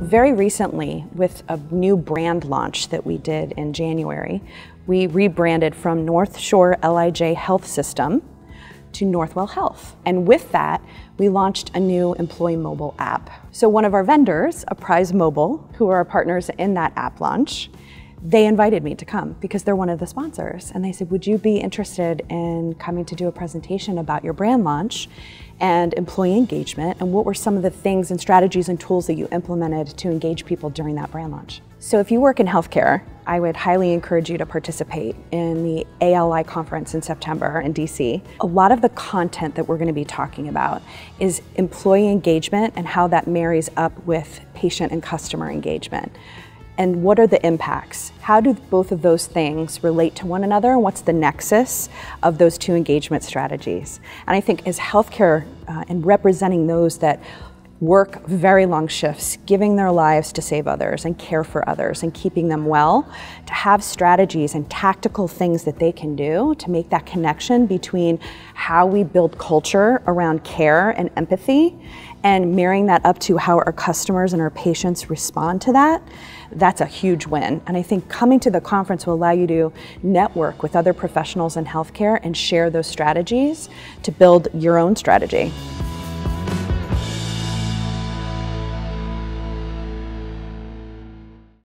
very recently, with a new brand launch that we did in January, we rebranded from North Shore LIJ Health System to Northwell Health. And with that, we launched a new employee mobile app. So one of our vendors, Apprise Mobile, who are our partners in that app launch, they invited me to come because they're one of the sponsors. And they said, would you be interested in coming to do a presentation about your brand launch and employee engagement, and what were some of the things and strategies and tools that you implemented to engage people during that brand launch? So if you work in healthcare, I would highly encourage you to participate in the ALI conference in September in DC. A lot of the content that we're going to be talking about is employee engagement and how that marries up with patient and customer engagement. And what are the impacts? How do both of those things relate to one another? And what's the nexus of those two engagement strategies? And I think as healthcare and representing those that work very long shifts, giving their lives to save others and care for others and keeping them well, to have strategies and tactical things that they can do to make that connection between how we build culture around care and empathy and marrying that up to how our customers and our patients respond to that, that's a huge win. And I think coming to the conference will allow you to network with other professionals in healthcare and share those strategies to build your own strategy.